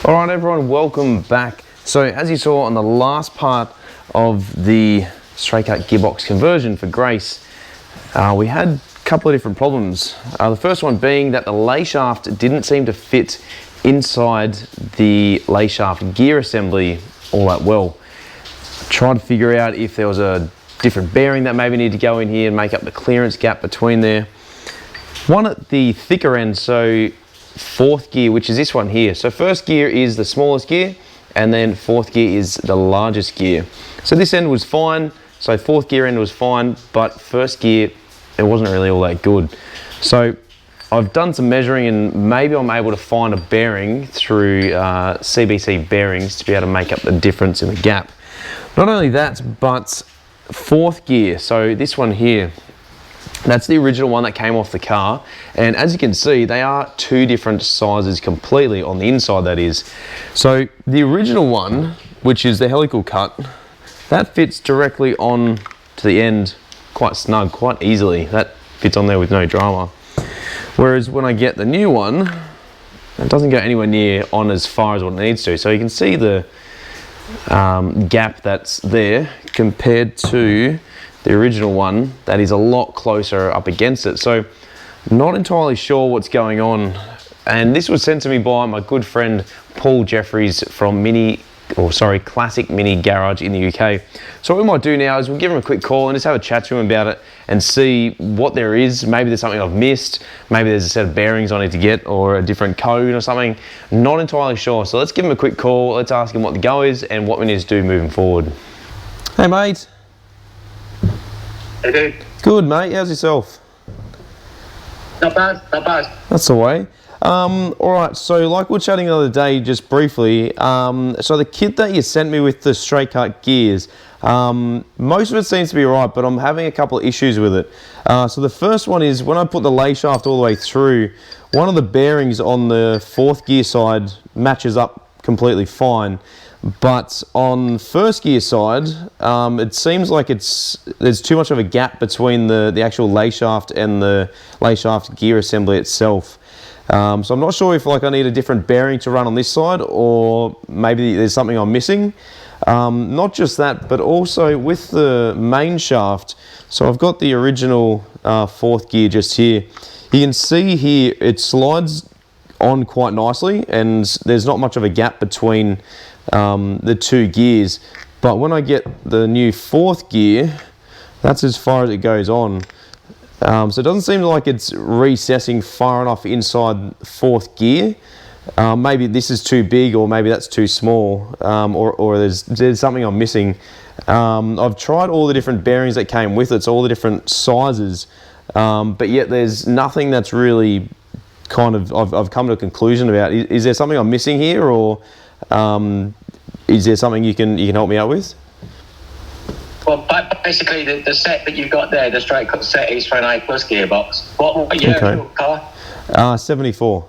All right, everyone, welcome back. So as you saw on the last part of the straight cut gearbox conversion for Grace, we had a couple of different problems. The first one being that the lay shaft didn't seem to fit inside the lay shaft gear assembly all that well. Tried to figure out if there was a different bearing that maybe needed to go in here and make up the clearance gap between there. One at the thicker end, so fourth gear, which is this one here. So first gear is the smallest gear, and then fourth gear is the largest gear. So this end was fine, so fourth gear end was fine, but first gear, it wasn't really all that good. So I've done some measuring and maybe I'm able to find a bearing through CBC bearings to be able to make up the difference in the gap. Not only that, but fourth gear, so this one here, that's the original one that came off the car, and as you can see, they are two different sizes completely on the inside, that is. So the original one, which is the helical cut, that fits directly on to the end quite snug, quite easily. That fits on there with no drama. Whereas when I get the new one, it doesn't go anywhere near on as far as what it needs to. So you can see the gap that's there compared to the original one that is a lot closer up against it. So not entirely sure what's going on. And this was sent to me by my good friend Paul Jeffries from Classic Mini Garage in the UK. So what we might do now is we'll give him a quick call and just have a chat to him about it and see what there is. Maybe there's something I've missed. Maybe there's a set of bearings I need to get or a different code or something. Not entirely sure. So let's give him a quick call. Let's ask him what the go is and what we need to do moving forward. Hey, mate. Hey, dude. Good, mate. How's yourself? Not bad, not bad. That's the way. All right, so like we were chatting the other day, just briefly, so the kit that you sent me with the straight cut gears, most of it seems to be right, but I'm having a couple of issues with it. So the first one is when I put the lay shaft all the way through, one of the bearings on the fourth gear side matches up completely fine. But on first gear side, it seems like there's too much of a gap between the actual lay shaft and the lay shaft gear assembly itself. So I'm not sure if I need a different bearing to run on this side, or maybe there's something I'm missing. Not just that, but also with the main shaft. So I've got the original fourth gear just here. You can see here it slides on quite nicely, and there's not much of a gap between the two gears. But when I get the new fourth gear, that's as far as it goes on. So it doesn't seem like it's recessing far enough inside fourth gear. Maybe this is too big, or maybe that's too small, or there's something I'm missing. I've tried all the different bearings that came with it, so all the different sizes, but yet there's nothing that's really kind of I've come to a conclusion about. Is there something I'm missing here, or is there something you can help me out with? Well, basically, the set that you've got there, the straight cut set, is for an A+ gearbox. What year is your car? 74.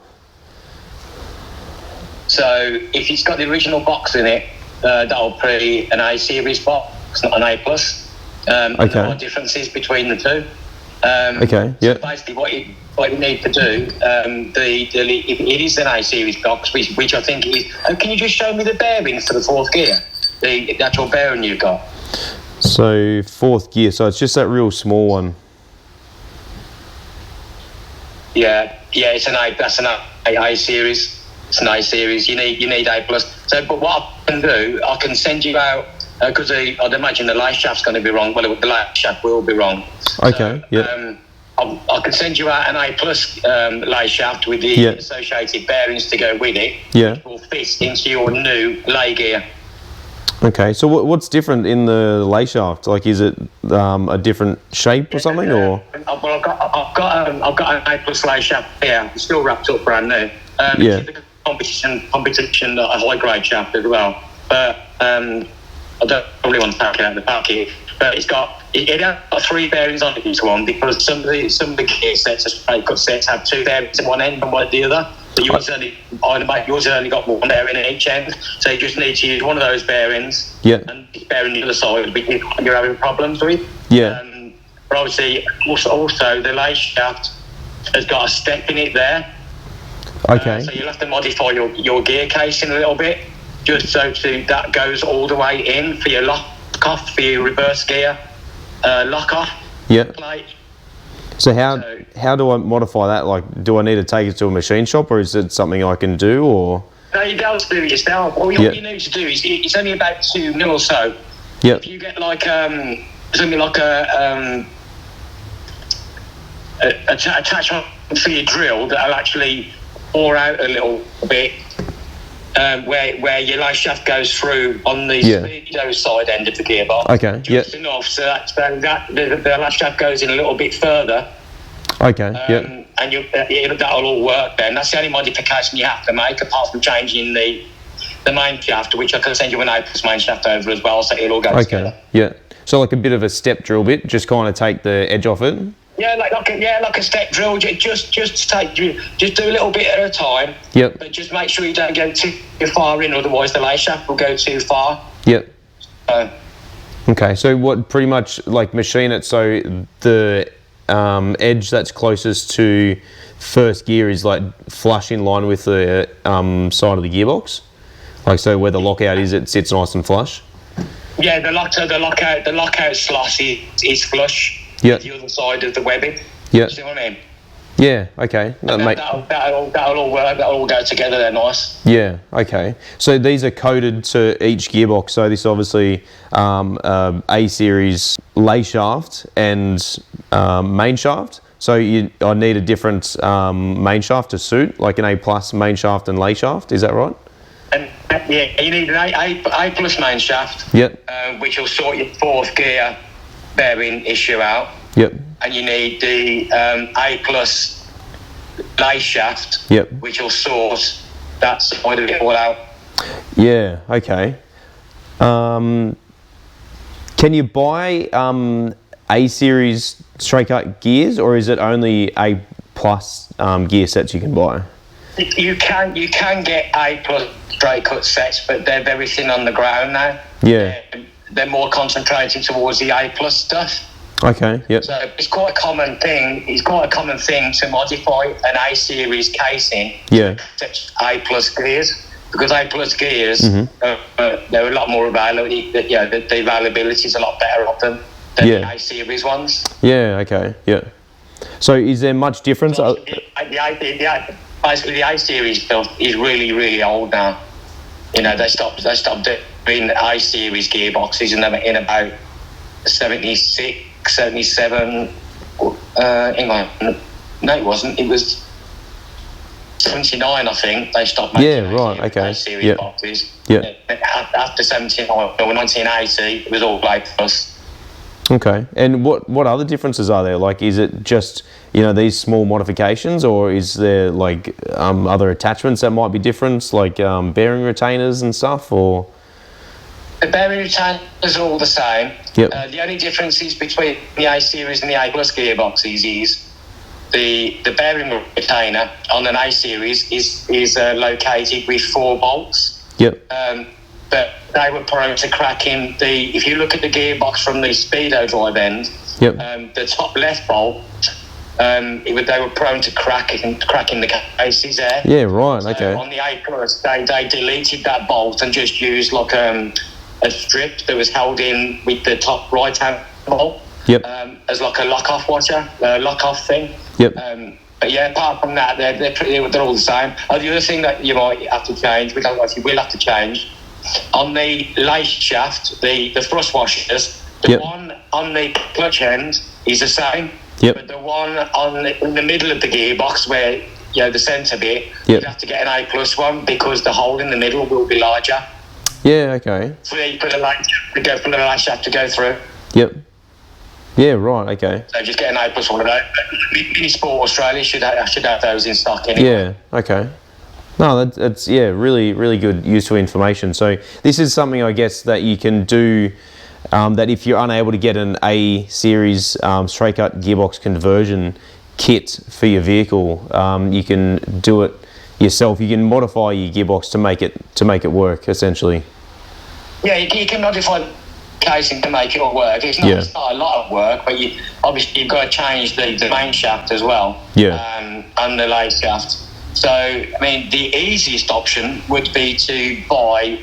So if it's got the original box in it, that'll be an A series box, not an A+. Okay. There are differences between the two. Okay. Yeah. So basically, what you need to do, if it is an A series box, which I think it is. Can you just show me the bearings for the fourth gear? The actual bearing you've got. So fourth gear, so it's just that real small one. Yeah, it's an A. That's an A series. It's an A series. You need A+. So, but what I can do, I can send you out because I'd imagine the lay shaft's going to be wrong. Well, the lay shaft will be wrong. Okay. So, yeah. I can send you out an A+ lay shaft with the associated bearings to go with it. Yeah. Which will fit into your new lay gear. Okay, so what's different in the lay shaft? Like, is it a different shape or something, or? Well, I've got an A+ lay shaft here. It's still wrapped up brand new. Yeah. It's a competition, a high grade shaft as well. But I don't really want to pack it out of the packet. But it has 3 bearings on each one, because some of the gear sets, straight cut sets, have 2 bearings at one end and one at the other. But yours only got 1 bearing at each end, so you just need to use one of those bearings. Yeah. And the bearing the other side, which you're having problems with. Yeah. But obviously, also the lay shaft has got a step in it there. Okay. So you'll have to modify your gear casing a little bit, just so that goes all the way in for your lock off, for your reverse gear lock off plate. So how do I modify that? Like, do I need to take it to a machine shop, or is it something I can do, or? No, you don't have to do it yourself. All you need to do is, it's only about 2 mil or so. Yep. If you get like something like a attachment for your drill that'll actually bore out a little bit, where your lace shaft goes through on the speedo side end of the gearbox. Okay. Just enough so that the lace shaft goes in a little bit further. Okay. And that'll all work then. That's the only modification you have to make, apart from changing the main shaft, which I can send you an A+ main shaft over as well, so it'll all go together. Yeah. So like a bit of a step drill bit, just kind of take the edge off it. Yeah, like a step drill. Just do a little bit at a time. Yep. But just make sure you don't go too far in, otherwise the lace shaft will go too far. Yep. Okay, so what, pretty much like machine it so the edge that's closest to first gear is like flush in line with the side of the gearbox, like so where the lockout is, it sits nice and flush. Yeah, the lockout slot is flush. Yep. The other side of the webbing. Yeah. See what I mean? Yeah. Okay. That'll all work. That'll all go together. They're nice. Yeah. Okay. So these are coded to each gearbox. So this obviously A series lay shaft and main shaft. So I need a different main shaft to suit, like an A+ main shaft and lay shaft. Is that right? And you need an A+ main shaft. Yep. Which will sort your 4th gear bearing issue out. Yep. And you need the A+ lay shaft. Yep. Which will sort that side of it all out. Yeah. Okay. Can you buy A series straight cut gears, or is it only A+ gear sets you can buy? You can get A+ straight cut sets, but they're very thin on the ground now. Yeah. They're more concentrated towards the A+ stuff. Okay. Yep. So it's quite a common thing. It's quite a common thing to modify an A series casing. Yeah. To A+ gears, because A+ gears they're a lot more available. The availability is a lot better of them than the A series ones. Yeah. Okay. Yeah. So is there much difference? Basically, the A series stuff is really, really old now. You know, they stopped doing A series gearboxes in about 76, 77. Hang on, no, it wasn't. It was 79, I think. They stopped making A series boxes. Yeah. After 79 or 1980, it was all A+. Okay. And what other differences are there? Like, is it just, these small modifications, or is there like other attachments that might be different, like bearing retainers and stuff, or? The bearing retainers are all the same. Yep. The only differences between the A series and the A+ gearboxes is the bearing retainer on an A series is located with 4 bolts. Yep. But they were prone to cracking if you look at the gearbox from the speedo drive end, the top left bolt, they were prone to cracking the cases there. Yeah, right, okay. So on the A+, they deleted that bolt and just used like a strip that was held in with the top right-hand bolt. Yep. As like a lock-off washer, lock-off thing. Yep. But yeah, apart from that, they're all the same. The other thing that you might have to change, which you will have to change, on the lace shaft, the thrust washers, the one on the clutch end is the same. Yep. But the one in the middle of the gearbox, where the centre bit, you have to get an A+ one, because the hole in the middle will be larger. Yeah. Okay. So you put the lace shaft to go through. Yep. Yeah. Right. Okay. So just get an A+ one of those. Minisport Australia should have those in stock anyway. Yeah. Okay. No, that's really, really good, useful information. So this is something, I guess, that you can do, that if you're unable to get an A series straight cut gearbox conversion kit for your vehicle, you can do it yourself. You can modify your gearbox to make it work, essentially. Yeah, you can modify the casing to make it all work. It's not a lot of work, but obviously you've got to change the main shaft as well. Yeah. And the lay shaft. So, I mean, the easiest option would be to buy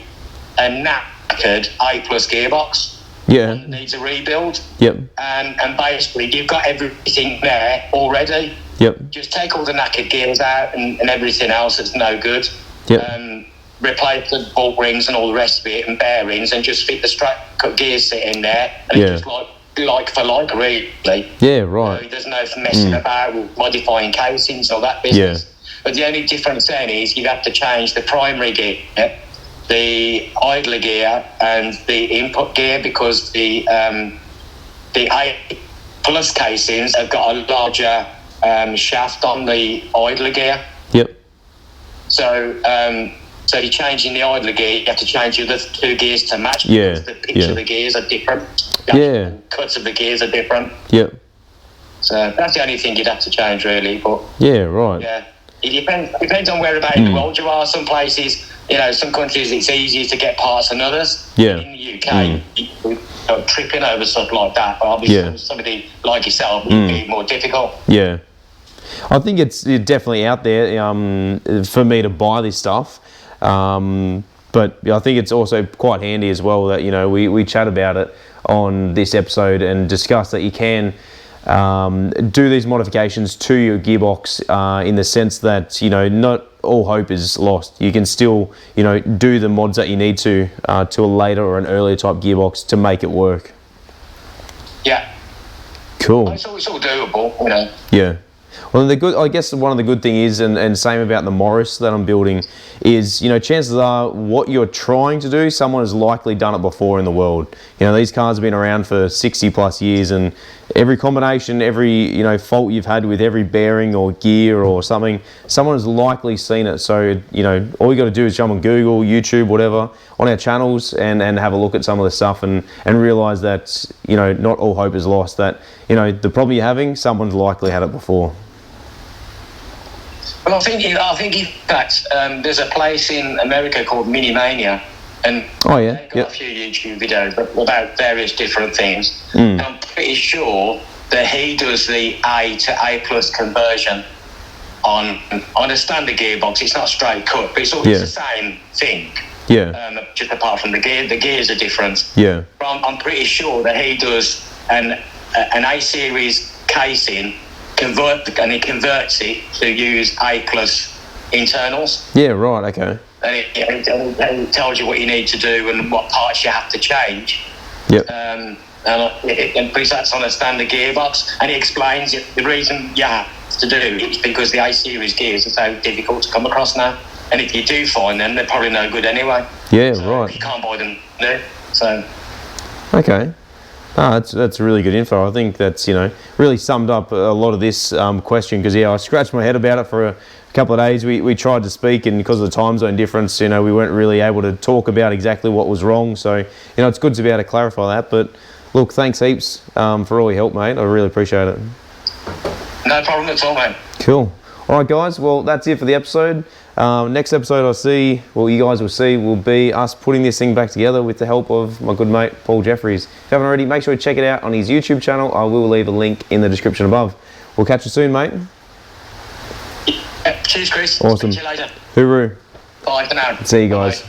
a knackered A+ gearbox. Yeah. One that needs a rebuild. Yep. And basically, you've got everything there already. Yep. Just take all the knackered gears out and everything else that's no good. Yep. Replace the ball rings and all the rest of it and bearings, and just fit the straight cut gear set in there. And it's just like for like, really. Yeah, right. So there's no messing about with modifying casings or that business. Yeah. But the only difference then is you have to change the primary gear, the idler gear, and the input gear, because the A+ casings have got a larger shaft on the idler gear. Yep. So you're changing the idler gear, you have to change the other two gears to match, Yeah. because the pitch of the gears are different. The Yeah. cuts of the gears are different. Yep. So that's the only thing you'd have to change, really. But Yeah, right. yeah, it depends on whereabouts in the world you are. Some places, some countries, it's easier to get parts than others. Yeah. In the UK, you're tripping over stuff like that. But obviously, somebody like yourself would be more difficult. Yeah. I think it's definitely out there for me to buy this stuff. But I think it's also quite handy as well that, we chat about it on this episode and discuss that you can do these modifications to your gearbox in the sense that, not all hope is lost. You can still, do the mods that you need to a later or an earlier type gearbox to make it work. Yeah. Cool. It's all doable, Yeah. Well, I guess one of the good thing is, and same about the Morris that I'm building, is, chances are what you're trying to do, someone has likely done it before in the world. These cars have been around for 60 plus years, and every combination, every, fault you've had with every bearing or gear or something, someone has likely seen it. So, all you got to do is jump on Google, YouTube, whatever, on our channels and have a look at some of the stuff and realize that, not all hope is lost, that, the problem you're having, someone's likely had it before. Well, I think in fact, there's a place in America called Minimania, and they've got a few YouTube videos about various different things. And I'm pretty sure that he does the A to A+ conversion on a standard gearbox. It's not straight cut, but it's always the same thing. Yeah. Just apart from the gears are different. Yeah. But I'm pretty sure that he does an A series casing. And it converts it to use A+ internals. Yeah, right, okay. And it tells you what you need to do and what parts you have to change. Yep. And because that's on a standard gearbox, and he explains the reason you have to do it is because the A series gears are so difficult to come across now. And if you do find them, they're probably no good anyway. Yeah, so right. You can't buy them new. So. Okay. That's really good info. I think that's, really summed up a lot of this question, because, I scratched my head about it for a couple of days. We tried to speak, and because of the time zone difference, we weren't really able to talk about exactly what was wrong. So, it's good to be able to clarify that. But, look, thanks heaps for all your help, mate. I really appreciate it. No problem at all, mate. Cool. All right, guys. Well, that's it for the episode. Next episode you guys will see, will be us putting this thing back together with the help of my good mate, Paul Jeffries. If you haven't already, make sure to check it out on his YouTube channel. I will leave a link in the description above. We'll catch you soon, mate. Cheers, Chris. Awesome. See you later. Hooroo. Bye for now. See you guys. Bye.